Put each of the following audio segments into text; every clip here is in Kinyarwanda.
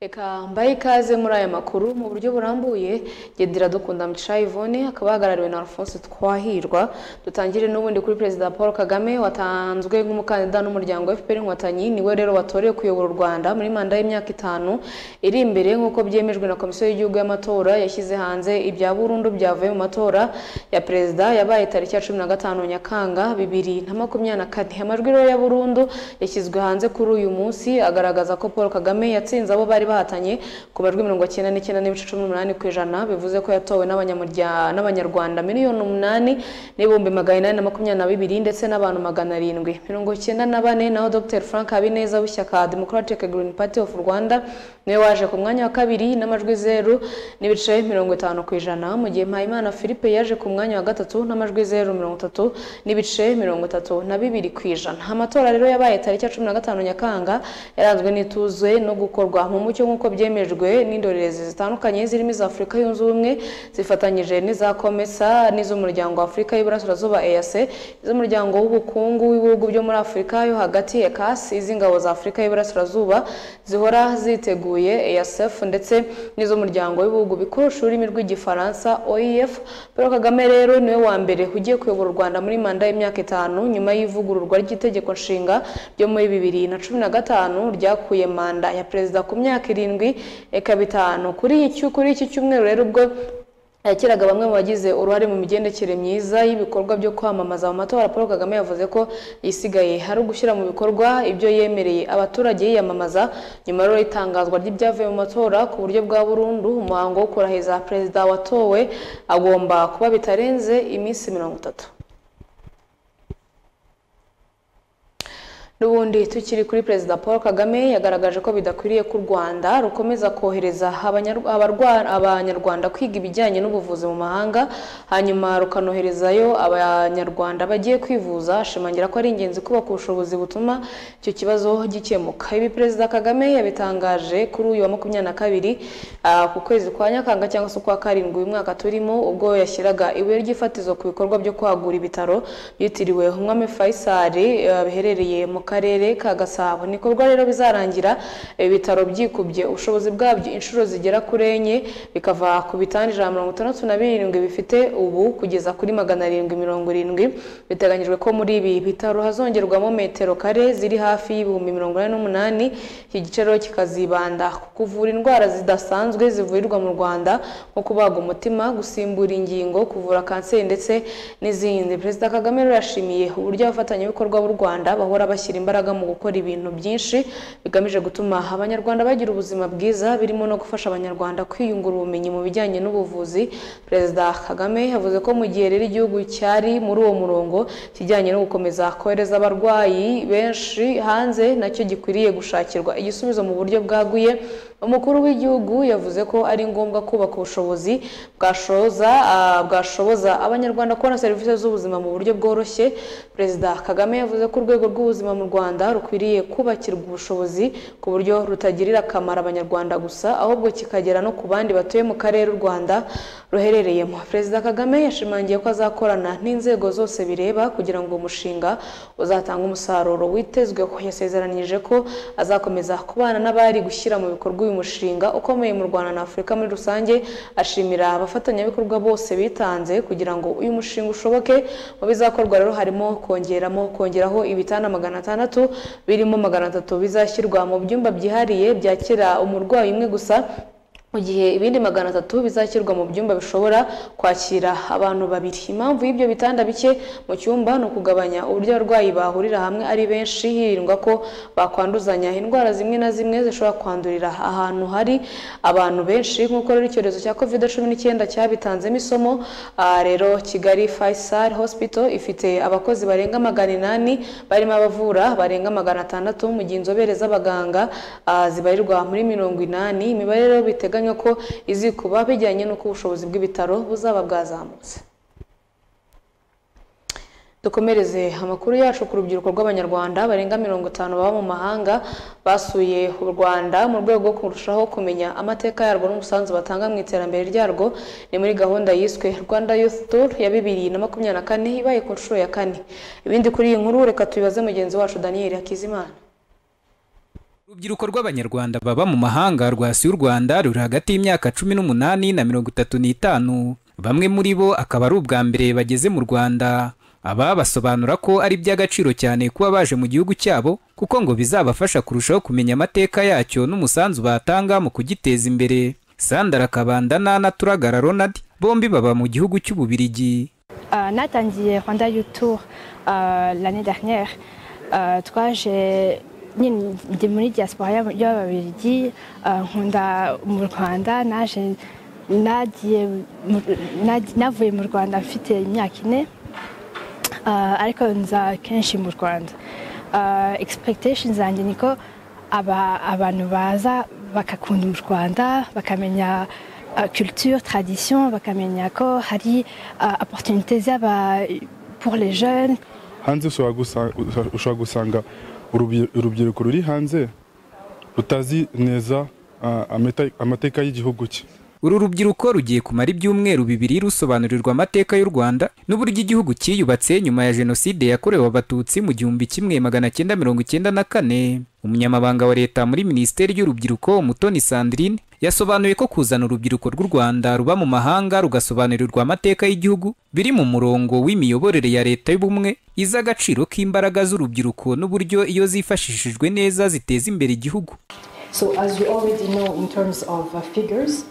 Eka mbaye ikaze muri aya makuru mu buryo burambuye. Gedira dukunda Micha Yvonne akaba yahagarariwe na Alphonse Twahirwa. Dutangire n'ubundi kuri Perezida Paul Kagame watanzwe nk'umukandida n'umuryango FPR Inkotanyi, niwe rero watorewe kuyobora u Rwanda muri manda y'imyaka 5 iri imbere nk'uko byemejwe na Komisiyo y'Igihugu y'Amatora yashyize hanze ibya burundu byavuye mu matora ya Perezida yabaye tariki ya 15 Nyakanga 2024. Amajwi rero ya burundu yashyizwe hanze kuri uyu munsi agaragaza ko Paul Kagame yatsinze abo bari bahatanye ku majwi 99.18%, bivuze ko yatowe n'abanyarwanda 8,822,822 ndetse n'abantu 794. Naho Dr Frank Habineza w'ishyaka Democratic Green Party of Rwanda niwe waje ku mwanya wa kabiri n'amajwi 0.50%, mu gihe Mpayimana Philippe yaje ku mwanya wa gatatu n'amajwi 0.32%. Amatora rero yabaye tariki ya 15 Nyakanga yaranzwe n'ituze no gukorwa mu mucyo nk'uko byemejwe n'indorerezi zitandukanye zirimo iz Afrika yunze ubumwe zifatanyije n'iza Komesa n'iz'umuryango wa Afrika y'Iburasirazuba EAC, iz'umuryango w'ubukungu w'ibihugu byo muri Afrika yo hagati ECAS, iz'ingabo za Afrika y'Iburasirazuba zihora ziteguye EASF ndetse n'iz'umuryango w'ibihugu bikoresha ururimi rw'igifaransa OIF. Paul Kagame rero niwe wa mbere ugiye kuyobora u Rwanda muri manda y'imyaka 5 nyuma y'ivugururwa ry'itegeko nshinga ryo muri 2015 ryakuye manda ya Perezida ku myaka 7 ikaba 5. Kuri iki cyumweru rero ubwo yakiraga bamwe mu bagize uruhare mu migendekere myiza y'ibikorwa byo kwamamaza mu matora, Paul Kagame yavuze ko yisigaye hari ugushyira mu bikorwa ibyo yemereye abaturage yiyamamaza nyuma rero itangazwa ry'ibyavuye mu matora ku buryo bwa burundu. Umuhango wo kurahiza Perezida watowe agomba kuba bitarenze iminsi 30. N'ubundi tukiri kuri Perezida Paul Kagame yagaragaje ko bidakwiriye ko u Rwanda rukomeza kohereza abanyarwanda kwiga ibijyanye n'ubuvuzi mu mahanga hanyuma rukanoherezayo abanyarwanda bagiye kwivuza. Ashimangira ko ari ingenzi kubaka ubushobozi butuma icyo kibazo gikemuka. Ibi Perezida Kagame yabitangaje kuri uyu wa 22 ku kwezi kwa Nyakanga cyangwa se kwa 7 uyu mwaka turimo, ubwo yashyiraga ibuye ry'ifatizo ku bikorwa byo kwagura ibitaro byitiriwe Umwami Faisal biherereye mu karere ka Gasabo. Nikorwa rero bizarangira ibitaro byikubye ubushobozi bwabyo inshuro zigera kuri 4 bikava ku bitanda 167 bifite ubu kugeza kuri 770. Biteganyijwe ko muri ibi bitaro hazongerwamo metero kare ziri hafi y'ibihumbi 48. Iki giciro kikazibanda ku kuvura indwara zidasanzwe zivurirwa mu Rwanda nko kubaga umutima, gusimbura ingingo, kuvura kanseri ndetse n'izindi. Perezida Kagame yashimiye uburyo abafatanyabikorwa b'u Rwanda bahora bashyira imbaraga mu gukora ibintu byinshi bigamije gutuma abanyarwanda bagira ubuzima bwiza, birimo no gufasha abanyarwanda kwiyungura ubumenyi mu bijyanye n'ubuvuzi. Perezida Kagame yavuze ko mu gihe rero igihugu cyari muri uwo murongo kijyanye no gukomeza kohereza abarwayi benshi hanze, nacyo gikwiriye gushakirwa igisubizo mu buryo bwaguye. Umukuru w'igihugu yavuze ko ari ngombwa kubaka ubushobozi bwashoboza abanyarwanda kubona serivisi z'ubuzima mu buryo bworoshye. Perezida Kagame yavuze ko urwego rw'ubuzima mu Rwanda rukwiriye kubakirwa ubushobozi ku buryo rutagirira akamaro abanyarwanda gusa, ahubwo kikagera no ku bandi batuye mu karere u Rwanda ruherereyemo. Perezida Kagame yashimangiye ko azakorana n'inzego zose bireba kugira ngo umushinga uzatanga umusaruro witezweho. Yasezeranije ko azakomeza kubana n'abari gushyira mu bikorwa uyu mushinga ukomeye mu Rwanda na Afurika muri rusange. Ashimira abafatanyabikorwa bose bitanze kugira ngo uyu mushinga ushoboke. Mu bizakorwa rero harimo kongeraho ibitanda 600 birimo 300 bizashyirwa mu byumba byihariye byakira umurwayi umwe gusa, mu gihe ibindi 300 bizashyirwa mu byumba bishobora kwakira abantu 2. Impamvu y'ibyo bitanda bike mu cyumba no kugabanya uburyo abarwayi bahurira hamwe ari benshi, hirindwa ko bakwanduzanya indwara zimwe na zimwe zishobora kwandurira ahantu hari abantu benshi, nk'uko rero icyorezo cya COVID-19 cyabitanzemo isomo. Rero Kigali Faisal Hospital ifite abakozi barenga 800 barimo abavura barenga 600, mu gihe inzobere z'abaganga zibarirwa muri 80. Imibare rero biteganya ko izikuba bijyanye n'uko ubushobozi bw'ibitaro buzaba bwazamutse. Dukomereze amakuru yacu ku rubyiruko rw'abanyarwanda barenga 50 baba mu mahanga basuye u Rwanda mu rwego rwo kurushaho kumenya amateka yarwo n'umusanzu batanga mu iterambere ryarwo. Ni muri gahunda yiswe Rwanda Youth Tour ya 2024 ibaye ku nshuro ya 4. Ibindi kuri iyi nkuru reka tubibaze mugenzi wacu Daniel Hakizimana. Urubyiruko rw'Abanyarwanda baba mu mahanga rwasuye u Rwanda ruri hagati y'imyaka 18 na 35. Bamwe muri bo akaba ari ubwa mbere bageze mu Rwanda. Aba basobanura ko ari by'agaciro cyane kuba baje mu gihugu cyabo kuko ngo bizabafasha kurushaho kumenya amateka yacyo n'umusanzu batanga mu kugiteza imbere. Sandra Kabandana na Turagara Ronald bombi baba mu gihugu cy'Ububirigi. Natangiye Rwanda Youth Tour l'année dernière. Twaje ndi muri diaspora y'Ababirigi, nkunda mu Rwanda, navuye mu Rwanda mfite imyaka 4, ariko nza kenshi mu Rwanda. Expectations zanjye niko abantu baza bakakunda mu Rwanda, bakamenya culture, tradition, bakamenya ko hari opportunités pour les jeunes. Hanze ushobora gusanga urubyiruko ruri hanze rutazi neza amateka y'igihugu cye. Uru rubyiruko rugiye kumara ibyumweru 2 rusobanurirwa amateka y'u Rwanda n'uburyo igihugu cyiyubatse nyuma ya Jenoside yakorewe Abatutsi mu 1994. Umunyamabanga wa leta muri Minisiteri y'Urubyiruko Umutoni Sandrine yasobanuye ko kuzana urubyiruko rw'u Rwanda ruba mu mahanga rugasobanurirwa amateka y'igihugu biri mu murongo w'imiyoborere ya leta y'ubumwe iza agaciro k'imbaraga z'urubyiruko n'uburyo iyo zifashishijwe neza ziteza imbere igihugu. So as you already know in terms of figures,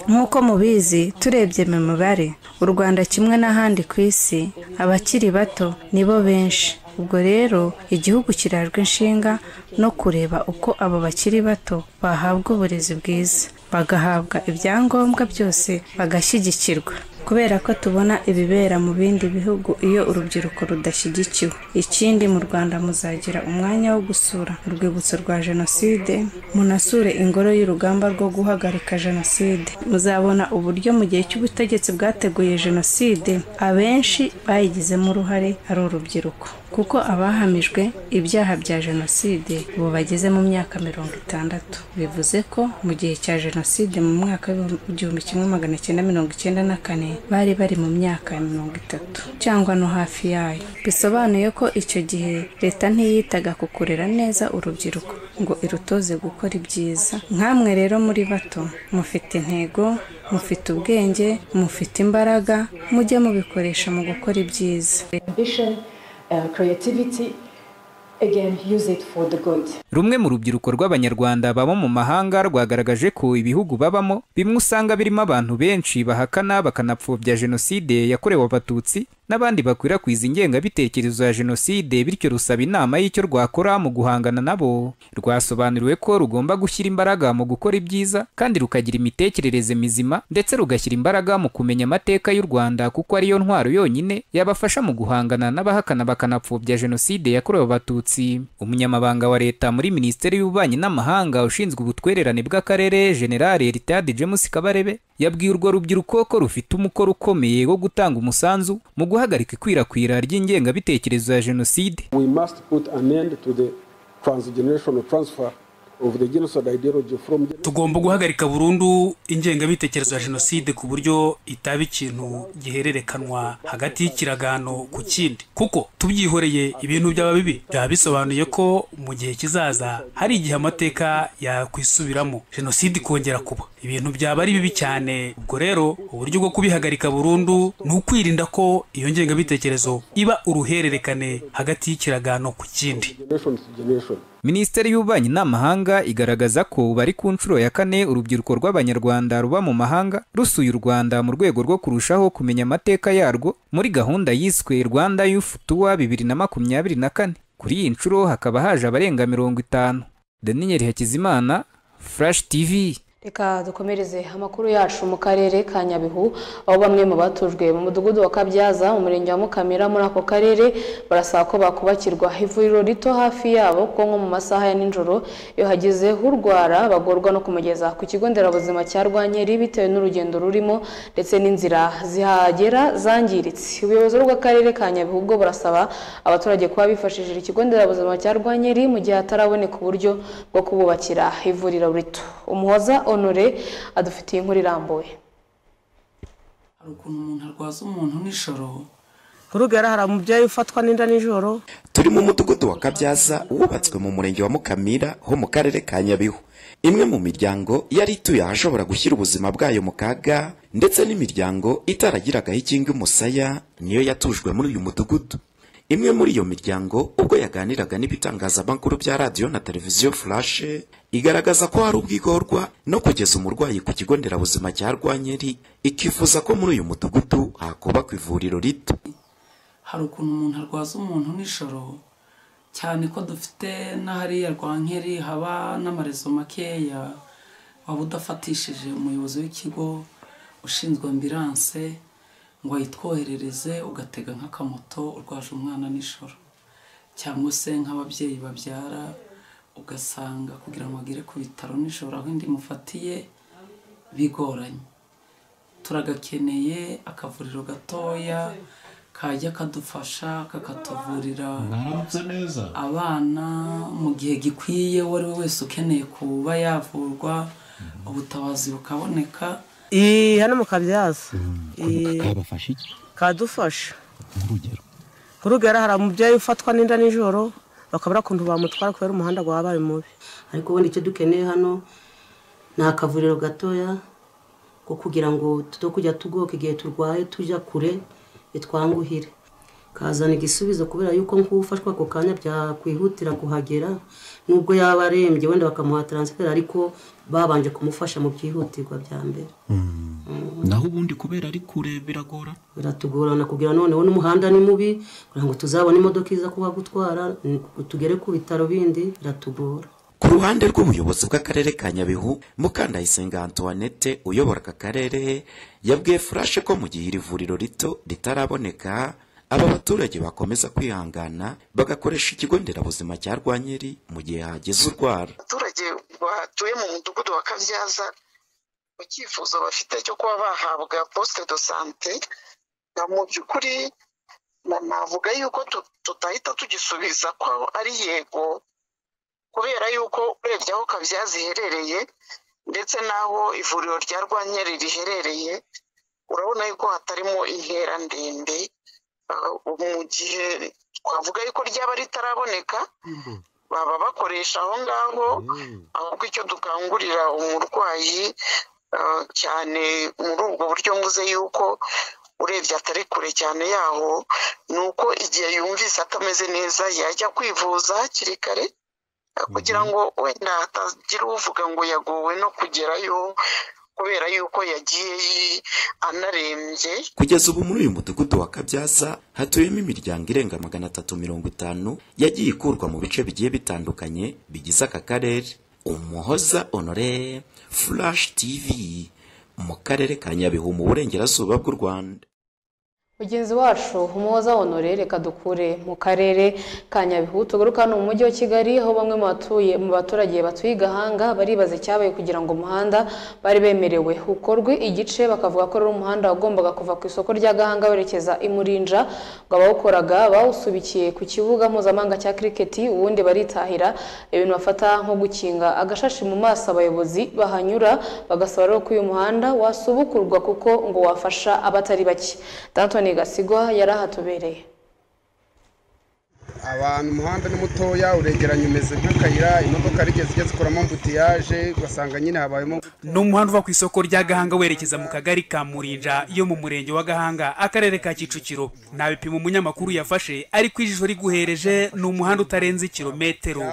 nk'uko mubizi turebye mu mibare u Rwanda kimwe n'ahandi ku isi abakiri bato nibo benshi. Ubwo rero igihugu kirajwe inshinga no kureba uko abo bakiri bato bahabwa uburezi bwiza, bagahabwa ibyangombwa byose, bagashyigikirwa, kubera ko tubona ibibera mu bindi bihugu iyo urubyiruko rudashyigikiwe. Ikindi mu Rwanda muzagira umwanya wo gusura urwibutso rwa Jenoside, munasure ingoro y'urugamba rwo guhagarika Jenoside. Muzabona uburyo mu gihe cy'ubutegetsi bwateguye Jenoside abenshi bayigizemo uruhare ari urubyiruko, kuko abahamijwe ibyaha bya Jenoside ubu bageze mu myaka 60. Bivuze ko mu gihe cya Jenoside mu mwaka wa 1994 bari bari mu myaka 30 cyangwa no hafi yayo. Bisobanuye ko icyo gihe leta ntiyitaga ku kurera neza urubyiruko ngo irutoze gukora ibyiza. Nkamwe rero muri bato mufite intego, mufite ubwenge, mufite imbaraga, mujye mubikoresha mu gukora ibyiza. Creativity, again, use it for the good. Rumwe mu rubyiruko rw'Abanyarwanda baba mu mahanga rwagaragaje ko ibihugu babamo bimwe usanga birimo abantu benshi bahakana bakanapfobya Jenoside yakorewe Abatutsi n'abandi bakwirakwiza ingengabitekerezo ya Jenoside, bityo rusaba inama y'icyo rwakora mu guhangana nabo. Rwasobanuriwe ko rugomba gushyira imbaraga mu gukora ibyiza kandi rukagira imitekerereze mizima, ndetse rugashyira imbaraga mu kumenya amateka y'u Rwanda kuko ariyo ntwaro yonyine yabafasha mu guhangana n'abahakana bakanapfobya Jenoside yakorewe Abatutsi. Umunyamabanga wa leta muri Minisiteri y'Ububanyi n'Amahanga ushinzwe ubutwererane bw'akarere General Retired James Kabarebe yabwiye urwo rubyiruko ko rufite umukoro ukomeye wo gutanga umusanzu mu guhagarika ikwirakwira ry'ingengabitekerezo ya Jenoside. We must put an end to the transgenerational transfer of the genocide ideology from tugomba guhagarika burundu ingengabitekerezo ya Jenoside ku buryo itaba ikintu gihererekanwa hagati y'ikiragano ku kindi, kuko tubyihoreye ibintu byaba bibi byaba bisobanuye ko mu gihe kizaza hari igihe amateka yakwisubiramo, Jenoside ikongera kuba, ibintu byaba ari bibi cyane. Ubwo rero uburyo bwo kubihagarika burundu ni ukwirinda ko iyo ngengabitekerezo iba uruhererekane hagati y'ikiragano ku kindi. Minisiteri y'Ububanyi n'Amahanga igaragaza ko bari ku nshuro ya 4 urubyiruko rw'Abanyarwanda ruba mu mahanga rusuye u Rwanda mu rwego rwo kurushaho kumenya amateka yarwo muri gahunda yiswe Rwanda Youth Tour 2024. Kuri iyi nshuro hakaba haje abarenga 50. Daniel Hakizimana, Flash TV. Reka dukomereze amakuru yacu mu karere ka Nyabihu, aho bamwe mu batujwe mu mudugudu wa Kabyaza mu murenge wa Mukamira muri ako karere barasaba ko bakubakirwa ivuriro rito hafi yabo, ko nko mu masaha ya ninjoro iyo hagize urwara bagorwa no kumugeza ku kigo nderabuzima cya Rwankeri bitewe n'urugendo rurimo ndetse n'inzira zihagera zangiritse. Ubuyobozi bw'akarere ka Nyabihu bwo burasaba abaturage kuba bifashishije ikigo nderabuzima cya Rwankeri mu gihe hataraboneka uburyo bwo kububakira ivuriro rito. Umuhoza Honore adufitiye inkuru irambuye. Hari ukuntu umuntu arwaza umuntu nijoro Kurugera hari umubyeyi ufatwa n'inda nijoro. Turi mu mudugudu wa Kabyaza wubatswe mu murenge wa Mukamira ho mu karere ka Nyabihu. Imwe mu miryango yari ituye ahashobora gushyira ubuzima bwayo mu kaga, ndetse n'imiryango itaragiragaho ikinga umusaya niyo yatujwe muri uyu mudugudu. Imwe muri iyo miryango ubwo yaganiraga n'ibitangazamakuru bya radio na televiziyo Flash igaragaza ko hari ubwigorwa no kugeza umurwayi ku kigo nderabuzima cya Rwankeri, ikifuza ko muri uyu mudugudu hakubakwa ivuriro rito. Hari ukuntu umuntu arwaza umuntu nijoro cyane ko dufite n'ahariya Rwankeri haba n'amarezo makeya, waba udafatishije umuyobozi w'ikigo ushinzwe ambulance ngo ayitwoherereze ugatega nk'akamoto urwaje umwana nijoro, cyangwa se nk'ababyeyi babyara ugasanga kugira ngo agere ku bitaro nijoro aho indi mufatiye bigoranye. Turagakeneye akavuriro gatoya kajya kadufasha kakatuvurira abana mu gihe gikwiye, uwo ari we wese ukeneye kuba yavurwa ubutabazi bukaboneka. Hano mu Kabyaza kadufasha. Kurugera hari umubyeyi ufatwa n'inda nijoro bakabura kuntu bamutwara kubera umuhanda wabaye mubi. Ariko wenda icyo dukeneye hano ni akavuriro gatoya ko kugira ngo tutokujya tugoka igihe turwaye tujya kure bitwanguhire. Kazana igisubizo kubera yuko nk'ufashwa ako kanya byakwihutira kuhagera, nubwo yaba arembye wenda bakamuha transfer ariko babanje kumufasha mu byihutirwa bya mbere. Naho ubundi kubera ari kure biratugorana kugira noneho n'umuhanda ni mubi kugira ngo tuzabone imodoka iza kuba gutwara tugere ku bitaro bindi biratugora. Ku ruhande rw'ubuyobozi bw'akarere ka Nyabihu, Mukandayisenga Antoinette uyobora aka karere yabwiye Flash ko mu gihe iri vuriro rito ritaraboneka aba baturage bakomeza kwihangana bagakoresha ikigo nderabuzima cya Rwankeri mu gihe hageze urwara. Abaturage batuye mu mudugudu wa Kabyaza mu cyifuzo bafite cyo kuba bahabwa poste de santé, mu by'ukuri navuga yuko tutahita tugisubiza ko ari yego, kubera yuko urebye aho Kabyaza iherereye ndetse n'aho ivuriro rya Rwankeri riherereye urabona yuko hatarimo intera ndende. Mu gihe twavuga yuko ryaba ritaraboneka baba bakoresha aho ngaho, ahubwo icyo dukangurira umurwayi cyane muri ubwo buryo mvuze yuko urebye atari kure cyane yaho, ni uko igihe yumvise atameze neza yajya kwivuza hakiri kare kugira ngo wenda hatagira uvuga ngo yagowe no kugerayo kubera yuko yagiye anarembye. Kugeza ubu muri uyu mudugudu wa Kabyaza hatuyemo imiryango irenga 350 yagiye ikurwa mu bice bigiye bitandukanye bigize aka karere. Umuhoza Honore, Flash TV, mu karere ka Nyabihu mu burengerazuba bw'u Rwanda. Mugenzi wacu Umuhoza Honore reka dukure mu karere ka Nyabihu tugaruka no mu mujyi wa Kigali, aho bamwe mu baturage batuye Gahanga baribaza cyabaye kugira ngo umuhanda bari bemerewe ukorwe igice, bakavuga ko ari umuhanda wagombaga kuva ku isoko rya Gahanga werekeza i Murinja, ngo abawukoraga bawusubikiye ku kibuga mpuzamahanga cya cricket, ubundi baritahira. Ibintu bafata nko gukinga agashashi mu maso abayobozi bahanyura, bagasaba rero ko uyu muhanda wasubukurwa kuko ngo wafasha abatari bake. Dantoni Gasigwa yarahatubereye. Abantu umuhanda ni mutoya uregeranye umeze nk'akayira, imodoka rigeze zikoramo mbutiyaje ugasanga nyine habayemo. Ni umuhanda uva ku isoko rya Gahanga werekeza mu kagari ka Murinja yo mu murenge wa Gahanga akarere ka Kicukiro. Nta bipimo umunyamakuru yafashe ariko ijisho riguhereje ni umuhanda utarenze kilometero.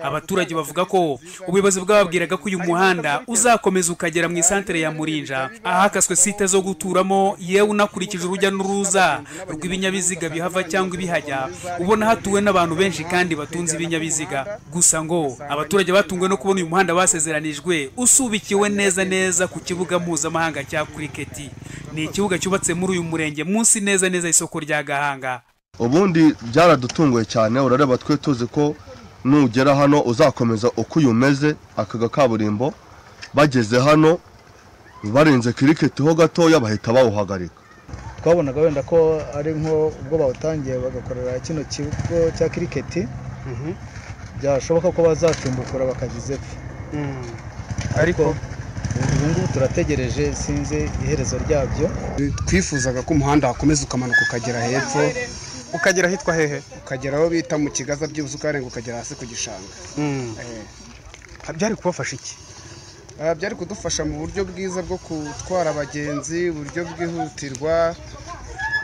Abaturage bavuga ko ubuyobozi bwababwiraga ko uyu muhanda uzakomeza ukagera mu isantere ya Murinja ahakaswe site zo guturamo, yewe unakurikije urujya n'uruza rw'ibinyabiziga bihava cyangwa ibihajya, ubona hatuwe n'abantu benshi kandi batunze ibinyabiziga. Gusa ngo abaturage batungwe no kubona uyu muhanda basezeranijwe usubikiwe neza ku kibuga mpuzamahanga cya cricket. Ni ikibuga cyubatse muri uyu murenge munsi neza isoko rya Gahanga. Ubundi byaradutunguye cyane, urareba twe tuzi ko nugera hano uzakomeza uko uyumeze akaga kaburimbo, bageze hano barenze cricket ho gatoya bahita bawuhagarika. Twabonaga wenda ko ari nko ubwo bawutangiye bagakorera kino kigo cya cricket, byashoboka ko bazatumbukura bakagize ariko ubu ngubu turategereje sinzi iherezo ryabyo. Twifuzaga ko umuhanda wakomeza ukamanuka ukagera hepfo, ukagera hitwa hehe, ukagera aho bita mu Kigaza byibuze ukarenga ukagera hasi ku gishanga. Byari kubafasha iki? Byari kudufasha mu buryo bwiza bwo gutwara abagenzi, uburyo bwihutirwa,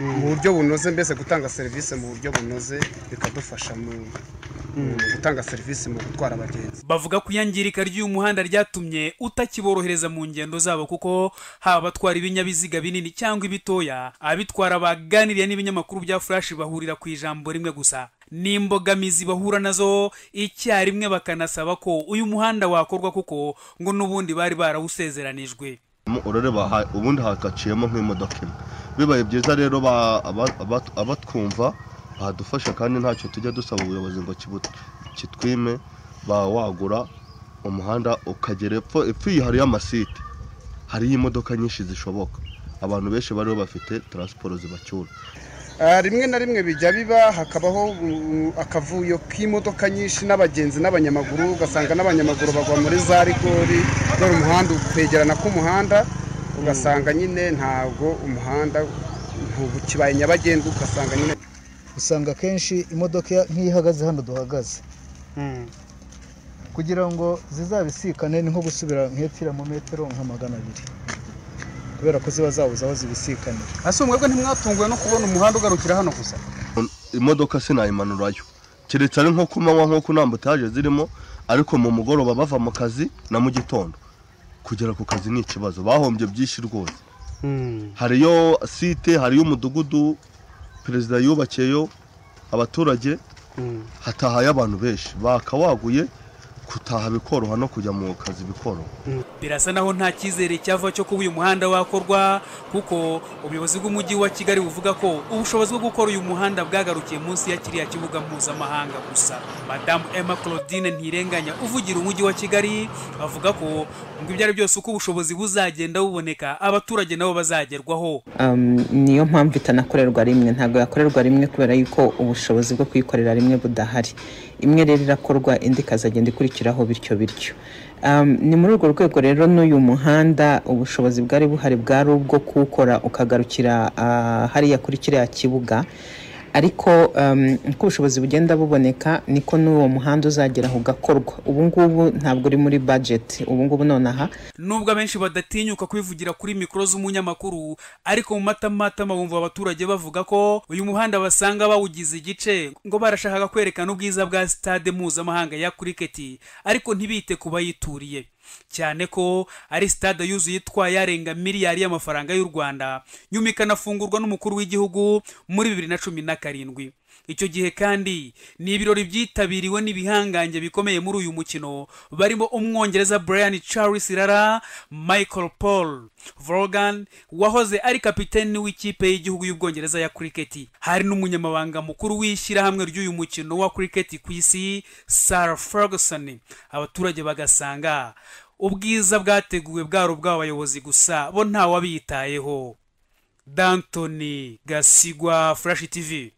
mu buryo bunoze, mbese gutanga serivisi mu buryo bunoze, bikadufasha mu gutanga serivisi mu gutwara abagenzi. Bavuga ko iyangirika ry'uyu muhanda ryatumye utakiborohereza mu ngendo zabo, kuko haba abatwara ibinyabiziga binini cyangwa ibitoya, abitwara baganiriye n'ibinyamakuru bya Flash bahurira ku ijambo rimwe gusa, n'imbogamizi bahura nazo icyarimwe, bakanasaba ko uyu muhanda wakorwa kuko ngo n'ubundi bari barawusezeranijwe. Urareba ubundi hakaciyemo nk'imodoka imwe, bibaye byiza rero abatwumva badufasha, kandi ntacyo tujya dusaba ubuyobozi ngo kitwime, wagura umuhanda ukagera epfo hariyo amasite, hariyo imodoka nyinshi zishoboka, abantu benshi bariho bafite transport zibacyura. Rimwe na rimwe bijya biba hakabaho akavuyo k'imodoka nyinshi n'abagenzi n'abanyamaguru, ugasanga n'abanyamaguru bagwa muri za rigori, dore umuhanda ukwegerana k'umuhanda, ugasanga nyine ntabwo umuhanda kibaye nyabagendwa, ugasanga nyine usanga kenshi imodoka nk'ihagaze hano duhagaze, kugira ngo zizabisikane ni nko gusubira nk'epfira mu metero nka 200, kubera ko ziba zabuze aho zibisikanira. Ase mwebwe ntimwatunguwe no kubona umuhanda ugarukira hano gusa? Imodoka sinayimanurayo, keretse ari nko kumanywa, nko kunambutaje zirimo, ariko mu mugoroba bava mu kazi na mu gitondo kugera ku kazi ni ikibazo, bahombye byinshi rwose. Hariyo site, hariyo umudugudu perezida yubakiyeyo abaturage, hatahaye abantu benshi, bakawaguye kutaha bikoroha no kujya mu kazi bikoroha. Birasa naho nta cyizere cyava cyo kuba uyu muhanda wakorwa, kuko ubuyobozi bw'umujyi wa Kigali buvuga ko ubushobozi bwo gukora uyu muhanda bwagarukiye munsi ya kiriya kibuga mpuzamahanga gusa. Madamu Emma Claudine Ntirenganya uvugira umujyi wa Kigali avuga ko ngo ibyo ari byose uko ubushobozi buzagenda buboneka, abaturage nabo bazagerwaho. Niyo mpamvu itanakorerwa rimwe, ntabwo yakorerwa rimwe kubera yuko ubushobozi bwo kuyikorera rimwe budahari. Imwe rero irakorwa, indi kazagenda ikurikiraho bityo. Ni muri urwo rwego rero n'uyu muhanda ubushobozi bwari buhari bwari ubwo kuwukora ukagarukira hariya kuri kiriya kibuga, ariko uko ubushobozi bugenda buboneka niko n'uwo muhanda uzageraho ugakorwa. Ubu ngubu ntabwo uri muri budget, ubu ngubu nonaha. Nubwo abenshi badatinyuka kwivugira kuri mikoro z'umunyamakuru, ariko mu matamatama bumva abaturage bavuga ko uyu muhanda basanga bawugize igice, ngo barashakaga kwerekana ubwiza bwa stade mpuzamahanga ya cricket, ariko ntibite kuba yituriye, cyane ko ari stade yuzuye itwaye arenga miliyari y'amafaranga y'u Rwanda, nyuma ikanafungurwa n'umukuru w'igihugu muri 2017. Icyo gihe kandi ni ibirori byitabiriwe n'ibihangange bikomeye muri uyu mukino, barimo umwongereza Brian Charles Rara, Michael Paul Vaughan wahoze ari kapiteni w'ikipe y'igihugu y'Ubwongereza ya cricket, hari n'umunyamabanga mukuru w'ishyirahamwe ry'uyu mukino wa cricket ku isi Sarah Ferguson. Abaturage bagasanga ubwiza bwateguwe bwaro bw'abayobozi gusa, bo nta wabitayeho. D'Antoni Gasigwa, Flash TV.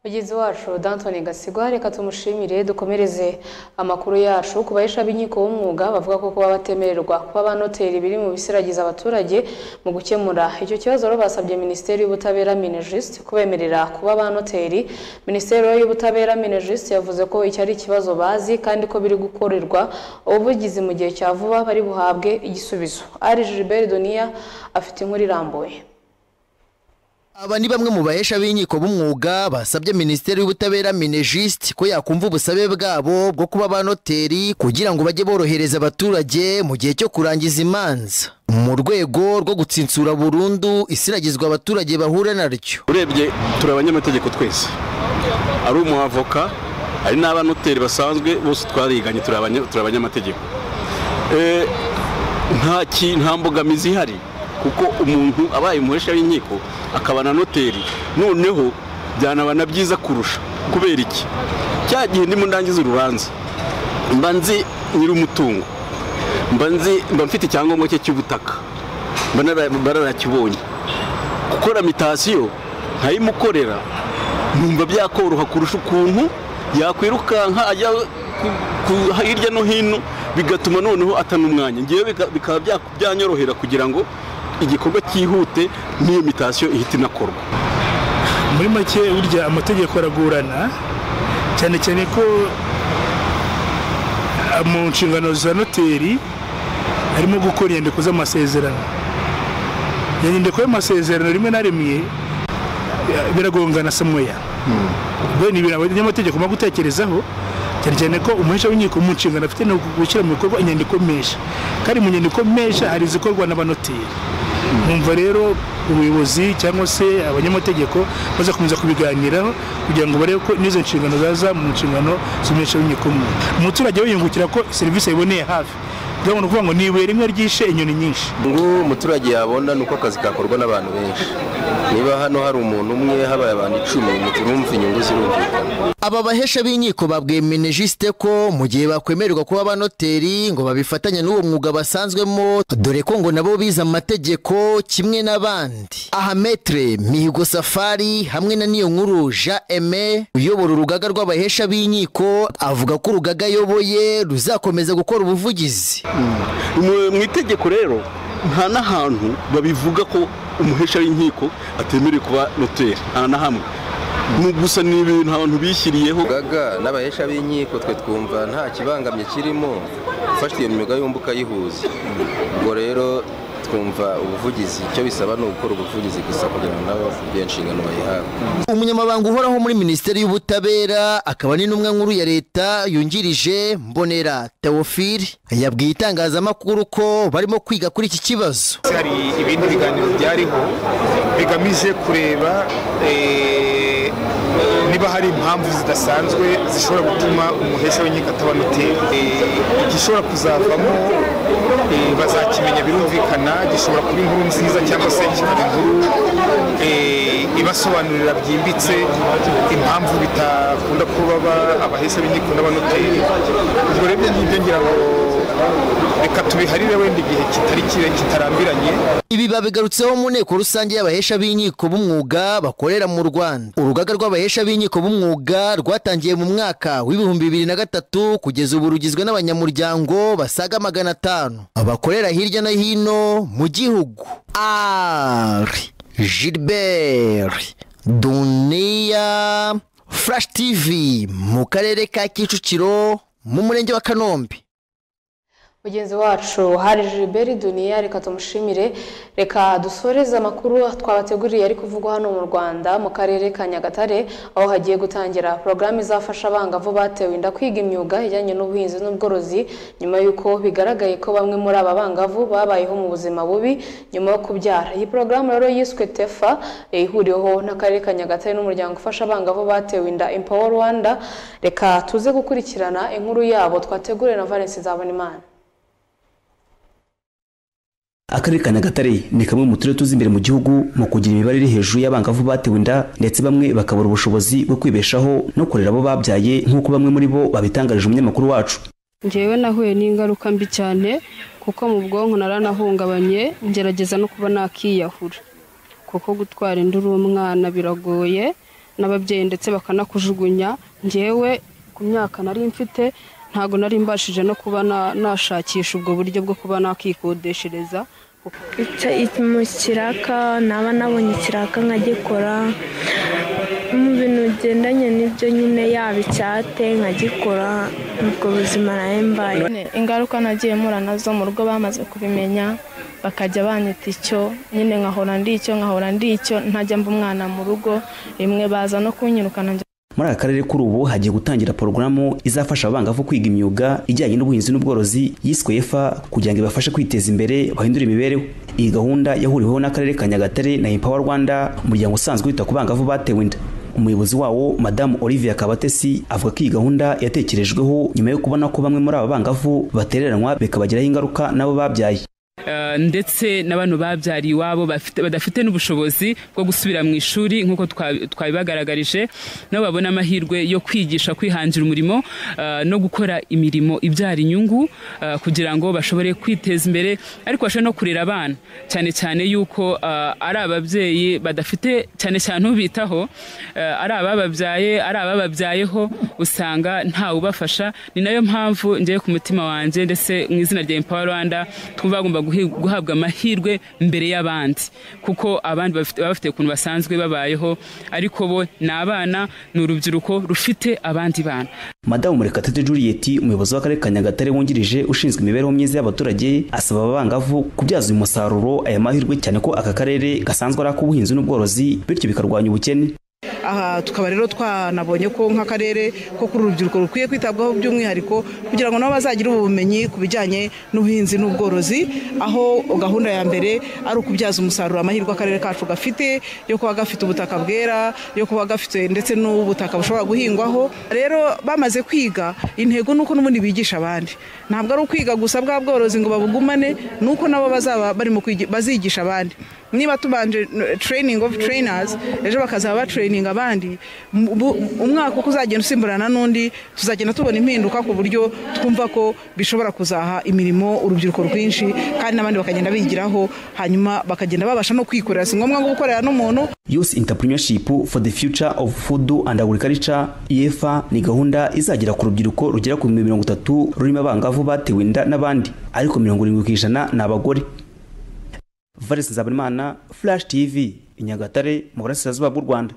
Mugenzi wacu D'Antoni Gasigwa, reka tumushimire. Dukomereze amakuru yacu ku bahesha b'inkiko b'umwuga bavuga ko kuba batemererwa kuba abanoteri biri mu bisiragiza abaturage. Mu gukemura icyo kibazo rero basabye Minisiteri y'Ubutabera Minejust kubemerera kuba abanoteri. Minisiteri y'Ubutabera Minejust yavuze ko icyo ari ikibazo bazi kandi ko biri gukorerwa ubuvugizi mu gihe cya vuba bari buhabwe igisubizo. Ari Gilbert Donia afite inkuru irambuye. Aba ni bamwe mu bahesha b'inkiko b'umwuga basabye Minisiteri y'Ubutabera Minejust ko yakumva ubusabe bwabo bwo kuba abanoteri kugira ngo bajye borohereza abaturage mu gihe cyo kurangiza imanza, mu rwego rwo gutsinsura burundu isiragizwa abaturage bahura naryo. Urebye turi abanyamategeko twese, ari umuavoka ari n'abanoteri basanzwe, bose twariganye turi abanyamategeko. Nta mbogamizi ihari, kuko umuntu abaye umuhesha w'inkiko akaba na noteri, noneho byanabana byiza kurusha. Kubera iki? Cya gihe ndimo ndangiza urubanza mba nzi nyiri umutungo, mba mfite icyangombwa cye cy'ubutaka, mba narakibonye. Gukora mitasiyo nkayimukorera numva byakoroha kurusha ukuntu yakwirukanka ajya hirya no hino bigatuma noneho atana umwanya ngewe bikaba byanyorohera kugira ngo igikorwa cyihute n'iyo mitasiyo ihita inakorwa. Muri make burya amategeko aragorana cyane cyane ko mu nshingano za noteri harimo gukora inyandiko z'amasezerano. Inyandiko y'amasezerano rimwe na rimwe biragongana samoya. Ni ibintu abanyamategeko bagomba gutekerezaho cyane cyane ko umuhesha w'inkiko mu nshingano afite no gushyira mu bikorwa inyandiko mesha, kandi mu nyandiko mesha hari izikorwa n'abanoteri. Numva rero ubuyobozi cyangwa se abanyamategeko bazakomeza kubiganiraho kugira ngo barebe ko n'izo nshingano zaza mu nshingano z'umuhesha w'inkiko. Umuturage yiyungukira ko serivisi ayiboneye hafi, byabona kuvuga ngo nibuye rimwe ryishe inyoni nyinshi. Ngo umuturage yabona nuko akazi kakorwa n'abantu benshi. Niba hano hari umuntu umwe habaye abantu 10 muturumva inyungu zirumvikana. Aba bahesha b'inkiko babwiye Minejiste ko mu gihe bakwemererwa kuba abanoteri ngo babifatanya n'uwo mwuga basanzwemo, dore ko ngo nabo bize amategeko kimwe n'abandi. Aha Maître Mihigo Safari hamwe na Niyonkuru Jean Aimé uyobora urugaga rw'abahesha b'inkiko avuga ko urugaga yoboye ruzakomeza gukora ubuvugizi. Mu itegeko rero nta n'ahantu babivuga ko umuhesha w'inkiko atemerewe kuba noteri, nta na hamwe. Gusa ni ibintu abantu bishyiriyeho. Gaga n'abahesha b'inkiko twe twumva nta kibangamye kirimo, ufashe iyo myuga yumbuka yihuza. Ubwo rero twumva ubuvugizi icyo bisaba no gukora ubuvugizi gusa kugira ngo nabo iyo nshingano bayihabwe. Umunyamabanga uhoraho muri Minisiteri y'Ubutabera akaba n'intumwa nkuru ya leta yungirije Mbonera Theophile yabwiye itangazamakuru ko barimo kwiga kuri iki kibazo. Hari ibindi biganiro byariho bigamije kureba niba hari impamvu zidasanzwe zishobora gutuma umuhesha w'inkiko ataba noteri. Igishobora kuzavamo bazakimenya birumvikana, gishobora kuba inkuru nziza cyangwa se kikaba inkuru ibasobanurira byimbitse impamvu bitakunda kuba abahesha b'inkiko n'abanoteri. Ubwo rero ngibyo ngira ngo reka tubiharire wenda igihe kitarambiranye. Ibi babigarutseho mu nteko rusange y'abahesha b'inkiko b'umwuga bakorera mu Rwanda. Urugaga rw'abahesha b'inkiko b'umwuga rwatangiye mu mwaka w'2003 kugeza ubu rugizwe n'abanyamuryango basaga 500 bakorera hirya no hino mu gihugu. Gilbert Dunia, Flash TV mu karere ka Kicukiro mu murenge wa Kanombe. Mugenzi wacu hari Gilbert Dunia, reka tumushimire. Reka dusoreze amakuru twabateguriye ari kuvugwa hano mu Rwanda mu karere ka Nyagatare, aho hagiye gutangira porogaramu izafasha abangavu batewe inda kwiga imyuga ijyanye n'ubuhinzi n'ubworozi, nyuma y'uko bigaragaye ko bamwe muri aba bangavu babayeho mu buzima bubi nyuma yo kubyara. Iyi porogaramu rero yiswe TEFA ihuriweho n'akarere ka Nyagatare n'umuryango ufasha abangavu batewe inda Empower Rwanda. Reka tuze gukurikirana inkuru yabo twateguriye na Valence Nzabonimana. Akarere ka Nyagatare ni kamwe mu turere tuzi imbere mu gihugu mu kugira imibare iri hejuru y'abangavu batewe inda, ndetse bamwe bakabura ubushobozi bwo kwibeshaho no kurera abo babyaye, nk'uko bamwe muri bo babitangarije umunyamakuru wacu. Njyewe nahuye n'ingaruka mbi cyane kuko mu bwonko naranahungabanye, ngerageza no kuba nakiyahura kuko gutwara inda uri umwana biragoye, n'ababyeyi ndetse bakanakujugunya. Njyewe ku myaka nari mfite ntago nari mbashije no kuba nashakisha ubwo buryo bwo kuba nakikodeshereza. Mu kiraka naba nabonye ikiraka nkagikora, mu bintu bigendanye n'ibyo nyine yaba icyate nkagikora, ubwo buzima nahembaye. Ingaruka nagiye mpura nazo mu rugo bamaze kubimenya bakajya banyita icyo nyine nkahora ndi icyo ntajya mba umwana mu rugo, rimwe baza no kunyirukana. Muri aka karere kuri ubu hagiye gutangira porogaramu izafasha abangavu kwiga imyuga ijyanye n'ubuhinzi n'ubworozi yiswe EFA kugira ngo ibafashe kwiteza imbere bahindure imibereho. Iyi gahunda yahuriweho n'akarere ka Nyagatare na Empower Rwanda, umuryango usanzwe wita ku bangavu batewe inda. Umuyobozi wawo Madame Olivia Kabatesi avuga ko iyi gahunda yatekerejweho nyuma yo kubona ko bamwe muri aba bangavu batereranwa bikabagiraho ingaruka nabo babyaye. ndetse n'abantu babyariye iwabo badafite n'ubushobozi bwo gusubira mu ishuri nk'uko twabibagaragarije nabo babona amahirwe yo kwigisha kwihangira umurimo no gukora imirimo ibyara inyungu kugira ngo bashobore kwiteza imbere ariko bashobore no kurera abana cyane cyane yuko ari ababyeyi badafite cyane cyane ubitaho ari abababyaye ari abababyayeho usanga ntawe ubafasha ni nayo mpamvu ngiye ku mutima wanjye ndetse mu izina rya Empower Rwanda twumva bagomba guhabwa amahirwe mbere y'abandi kuko abandi baba bafite ukuntu basanzwe babayeho ariko bo ni abana ni urubyiruko rufite abandi bana. Madamu Murekatete Juliet umuyobozi w'akarere ka Nyagatare wungirije ushinzwe imibereho myiza y'abaturage asaba abangavu kubyaza umusaruro aya mahirwe cyane ko aka karere gasanzwe ari ak'ubuhinzi n'ubworozi bityo bikarwanya ubukene. Aha tukaba rero twanabonye ko nk'akarere ko kuri urubyiruko rukwiye kwitabwaho by'umwihariko kugira ngo nabo bazagira ubumenyi ku bijyanye n'ubuhinzi n'ubworozi aho gahunda ya mbere ari ukubyaza umusaruro amahirwe akarere kacu gafite yo kuba gafite ubutaka bwera yo kuba gafite ndetse n'ubutaka bushobora guhingwaho. Rero bamaze kwiga intego nuko n'ubundi bigisha abandi ntabwo ari ukwiga gusa bwa bworozi ngo babugumane nuko nabo bazaba barimo bazigisha abandi niba tubanje training of trainers ejo bakazaba training abandi umwaka uko uzagenda usimburana n'undi tuzagenda tubona impinduka ku buryo twumva ko bishobora kuzaha imirimo urubyiruko rwinshi kandi n'abandi bakagenda bigiraho hanyuma bakagenda babasha no kwikorera si ngombwa ngo gukorera n'umuntu. Youth Entrepreneurship for the Future of Food and Agriculture IEFA ni gahunda izagera ku rubyiruko rugera ku 30 rurimo abangavu batewe inda n'abandi ariko 70% ni abagore. Valens Nzabarimana, Flash TV, Nyagatare, mu burasirazuba bw'u Rwanda.